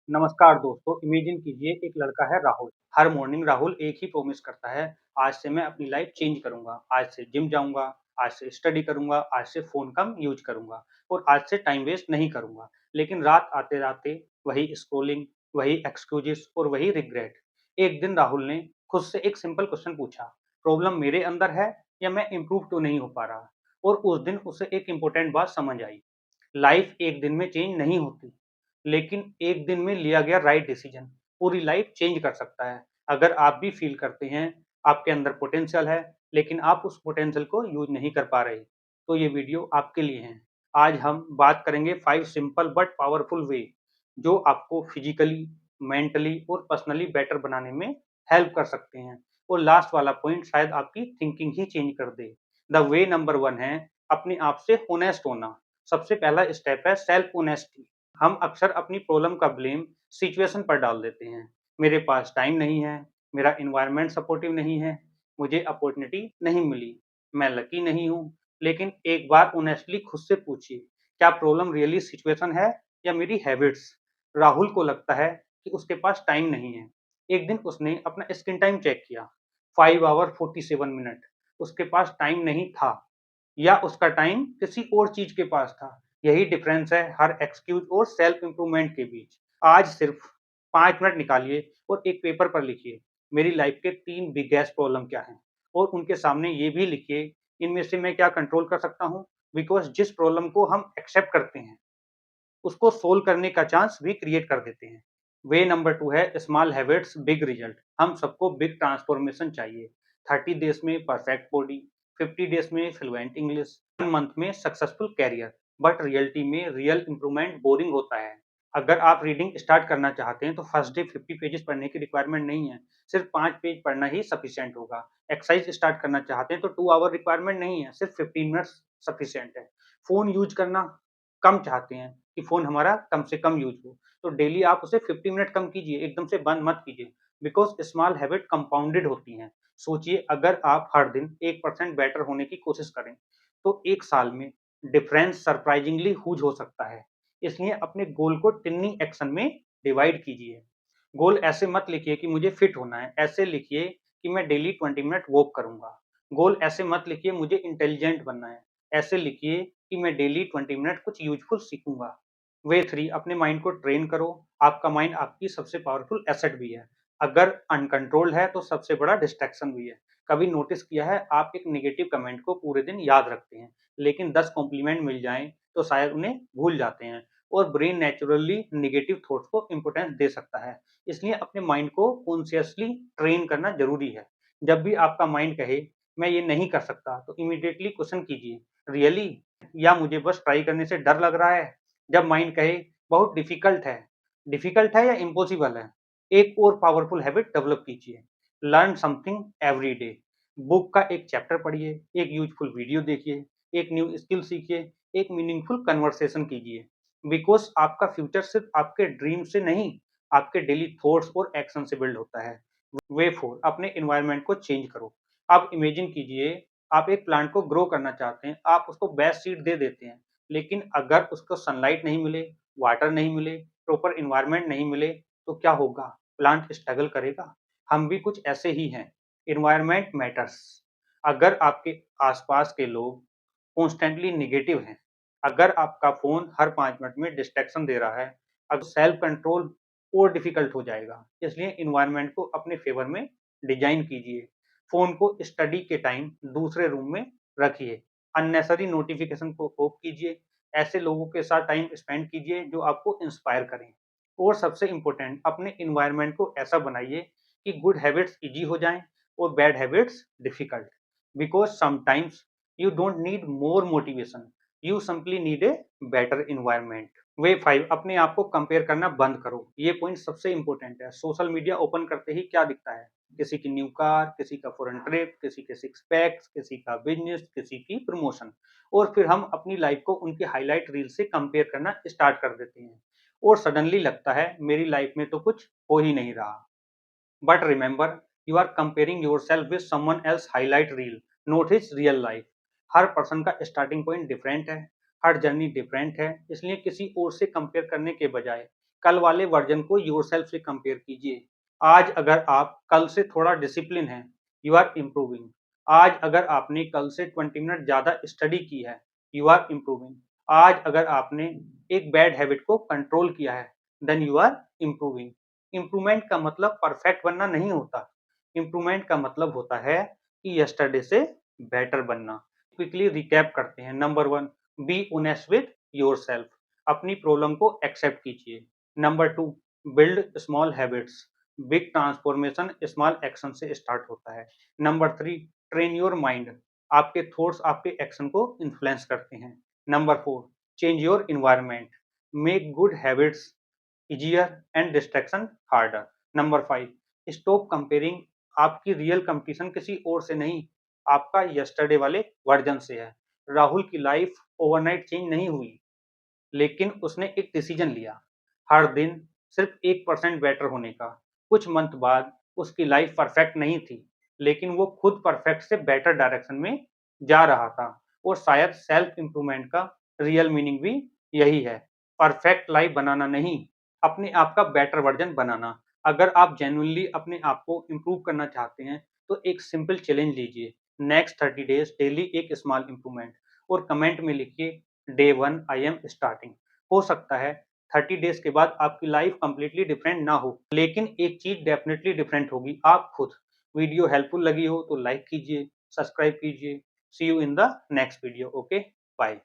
नमस्कार दोस्तों, इमेजिन कीजिए एक लड़का है राहुल। हर मॉर्निंग राहुल एक ही प्रॉमिस करता है, आज से मैं अपनी लाइफ चेंज करूंगा, आज से जिम जाऊंगा, आज से स्टडी करूंगा, आज से फोन कम यूज करूंगा और आज से टाइम वेस्ट नहीं करूंगा। लेकिन रात आते आते वही स्क्रोलिंग, वही एक्सक्यूजेस और वही रिग्रेट। एक दिन राहुल ने खुद से एक सिंपल क्वेश्चन पूछा, प्रॉब्लम मेरे अंदर है या मैं इम्प्रूव तो नहीं हो पा रहा। और उस दिन उसे एक इंपॉर्टेंट बात समझ आई, लाइफ एक दिन में चेंज नहीं होती, लेकिन एक दिन में लिया गया राइट डिसीजन पूरी लाइफ चेंज कर सकता है। अगर आप भी फील करते हैं आपके अंदर पोटेंशियल है, लेकिन आप उस पोटेंशियल को यूज नहीं कर पा रहे, तो ये वीडियो आपके लिए है। आज हम बात करेंगे 5 सिंपल बट पावरफुल वे जो आपको फिजिकली, मेंटली और पर्सनली बेटर बनाने में हेल्प कर सकते हैं। और लास्ट वाला पॉइंट शायद आपकी थिंकिंग ही चेंज कर दे। द वे नंबर 1 है अपने आप से होनेस्ट होना। सबसे पहला स्टेप है सेल्फ ऑनेस्टी। हम अक्सर अपनी प्रॉब्लम का ब्लेम सिचुएशन पर डाल देते हैं। मेरे पास टाइम नहीं है, मेरा एनवायरनमेंट सपोर्टिव नहीं है, मुझे अपॉर्चुनिटी नहीं मिली, मैं लकी नहीं हूँ। लेकिन एक बार ऑनेस्टली खुद से पूछिए, क्या प्रॉब्लम रियली सिचुएशन है या मेरी हैबिट्स। राहुल को लगता है कि उसके पास टाइम नहीं है। एक दिन उसने अपना स्क्रीन टाइम चेक किया, 5 आवर 47 मिनट। उसके पास टाइम नहीं था या उसका टाइम किसी और चीज के पास था। यही डिफरेंस है हर एक्सक्यूज और सेल्फ इंप्रूवमेंट के बीच। आज सिर्फ 5 मिनट निकालिए और एक पेपर पर लिखिए, मेरी लाइफ के 3 बिगेस्ट प्रॉब्लम क्या हैं, और उनके सामने ये भी लिखिए, इनमें से मैं क्या कंट्रोल कर सकता हूँ। बिकॉज जिस प्रॉब्लम को हम एक्सेप्ट करते हैं उसको सोल्व करने का चांस भी क्रिएट कर देते हैं। वे नंबर 2 है स्मॉल हैबिट्स बिग रिजल्ट। हम सबको बिग ट्रांसफॉर्मेशन चाहिए, 30 डेज में परफेक्ट बॉडी, 50 डेज में फ्लुएंट इंग्लिश, 1 मंथ में सक्सेसफुल कैरियर। बट रियलिटी में रियल इंप्रूवमेंट बोरिंग होता है। अगर आप रीडिंग स्टार्ट करना चाहते हैं तो फर्स्ट डे 50 पेजेस पढ़ने की रिक्वायरमेंट नहीं है, सिर्फ 5 पेज पढ़ना ही सफिशियंट होगा। एक्सरसाइज स्टार्ट करना चाहते हैं तो 2 आवर रिक्वायरमेंट नहीं है, सिर्फ 15 मिनट्स सफिशियंट है। फोन यूज करना कम चाहते हैं कि फ़ोन हमारा कम से कम यूज़ हो, तो डेली आप उसे 50 मिनट कम कीजिए, एकदम से बंद मत कीजिए। बिकॉज़ स्मॉल हैबिट कंपाउंडेड होती हैं। सोचिए अगर आप हर दिन 1% बेटर होने की कोशिश करें, तो 1 साल में डिफरेंस सरप्राइजिंगली ह्यूज हो सकता है। इसलिए अपने गोल को टिनी एक्शन में डिवाइड कीजिए। गोल ऐसे मत लिखिए कि मुझे फिट होना है, ऐसे लिखिए कि मैं डेली 20 मिनट वॉक करूँगा। गोल ऐसे मत लिखिए मुझे इंटेलिजेंट बनना है, ऐसे लिखिए कि मैं डेली 20 मिनट कुछ यूज़फुल सीखूँगा। वे 3 अपने माइंड को ट्रेन करो। आपका माइंड आपकी सबसे पावरफुल एसेट भी है। अगर अनकंट्रोल्ड है तो सबसे बड़ा डिस्ट्रैक्शन भी है। कभी नोटिस किया है आप एक नेगेटिव कमेंट को पूरे दिन याद रखते हैं, लेकिन 10 कॉम्प्लीमेंट मिल जाएँ तो शायद उन्हें भूल जाते हैं। और ब्रेन नेचुरली नेगेटिव थॉट्स को इम्पोर्टेंस दे सकता है। इसलिए अपने माइंड को कॉन्शियसली ट्रेन करना ज़रूरी है। जब भी आपका माइंड कहे मैं ये नहीं कर सकता, तो इमीडिएटली क्वेश्चन कीजिए, रियली, या मुझे बस ट्राई करने से डर लग रहा है। जब माइंड कहे बहुत डिफिकल्ट है या इम्पॉसिबल है, एक और पावरफुल हैबिट डेवलप कीजिए, learn something every day. Book का एक चैप्टर पढ़िए, एक यूजफुल वीडियो देखिए, एक न्यू स्किल सीखिए, एक मीनिंगफुल कन्वर्सेशन कीजिए। बिकॉज आपका फ्यूचर सिर्फ आपके ड्रीम से नहीं, आपके डेली थॉट्स और एक्शन से बिल्ड होता है। वे 4 अपने एनवायरनमेंट को चेंज करो। आप इमेजिन कीजिए आप एक प्लांट को ग्रो करना चाहते हैं, आप उसको बेस्ट सीड दे देते हैं, लेकिन अगर उसको सनलाइट नहीं मिले, वाटर नहीं मिले, प्रॉपर एनवायरनमेंट नहीं मिले, तो क्या होगा? प्लांट स्ट्रगल करेगा। हम भी कुछ ऐसे ही हैं। Environment matters. अगर आपके आसपास के लोग कॉन्स्टेंटली नेगेटिव हैं, अगर आपका फ़ोन हर 5 मिनट में डिस्ट्रैक्शन दे रहा है, अब सेल्फ कंट्रोल और डिफ़िकल्ट हो जाएगा। इसलिए एनवायरनमेंट को अपने फ़ेवर में डिज़ाइन कीजिए। फ़ोन को स्टडी के टाइम दूसरे रूम में रखिए। अननेसेसरी नोटिफ़िकेशन को ऑफ कीजिए। ऐसे लोगों के साथ टाइम स्पेंड कीजिए जो आपको इंस्पायर करें। और सबसे इम्पोर्टेंट, अपने एनवायरनमेंट को ऐसा बनाइए कि गुड हैबिट्स ईज़ी हो जाएँ और bad habits difficult. Because sometimes you don't need more motivation, you simply need a better environment। वे 5 अपने आप को कंपेयर करना बंद करो। ये पॉइंट सबसे इंपॉर्टेंट है। सोशल मीडिया ओपन करते ही क्या दिखता है? किसी की न्यू कार, किसी का फॉरेन ट्रिप, किसी के सिक्स पैक्स, किसी का बिजनेस, किसी की प्रमोशन। और फिर हम अपनी लाइफ को उनके हाईलाइट रील से कंपेयर करना स्टार्ट कर देते हैं और सडनली लगता है मेरी लाइफ में तो कुछ हो ही नहीं रहा। But remember, you are comparing yourself with someone else highlight reel, not his real life। Her person का स्टार्टिंग पॉइंट डिफरेंट है, हर जर्नी डिफरेंट है, इसलिए किसी और से कंपेयर करने के बजाय कल वाले वर्जन को योरसेल्फ से कंपेयर कीजिए। आज अगर आप कल से थोड़ा डिसिप्लिन हैं, यू आर इम्प्रूविंग। आज अगर आपने कल से 20 मिनट ज़्यादा स्टडी की है, यू आर इम्प्रूविंग। आज अगर आपने एक बैड हैबिट को कंट्रोल किया है, then you are improving. Improvement का मतलब परफेक्ट बनना नहीं होता। इम्प्रूवमेंट का मतलब होता है कि यस्टरडे से बेटर बनना। क्विकली रिकैप करते हैं। Number 1, be honest with yourself. अपनी प्रॉब्लम को एक्सेप्ट कीजिए। Number 2, build small habits. Big transformation small action से स्टार्ट होता है। Number 3, train your mind. आपके थॉट्स आपके एक्शन को इन्फ्लुएंस करते हैं। Number 4, change your environment. Make good habits easier and distraction harder. Number 5, stop comparing. आपकी रियल कंपटीशन किसी और से नहीं, आपका यस्टरडे वाले वर्जन से है। राहुल की लाइफ ओवरनाइट चेंज नहीं हुई, लेकिन उसने एक डिसीजन लिया, हर दिन सिर्फ 1% बेटर होने का। कुछ मंथ बाद उसकी लाइफ परफेक्ट नहीं थी, लेकिन वो खुद परफेक्ट से बेटर डायरेक्शन में जा रहा था। और शायद सेल्फ इम्प्रूवमेंट का रियल मीनिंग भी यही है, परफेक्ट लाइफ बनाना नहीं, अपने आप का बेटर वर्जन बनाना। अगर आप जेन्युइनली अपने आप को इम्प्रूव करना चाहते हैं, तो एक सिंपल चैलेंज लीजिए, नेक्स्ट 30 डेज डेली एक स्मॉल इम्प्रूवमेंट, और कमेंट में लिखिए डे 1 आई एम स्टार्टिंग। हो सकता है 30 डेज के बाद आपकी लाइफ कंप्लीटली डिफरेंट ना हो, लेकिन एक चीज डेफिनेटली डिफरेंट होगी, आप खुद। वीडियो हेल्पफुल लगी हो तो लाइक कीजिए, सब्सक्राइब कीजिए। See you in the next video. Okay, bye.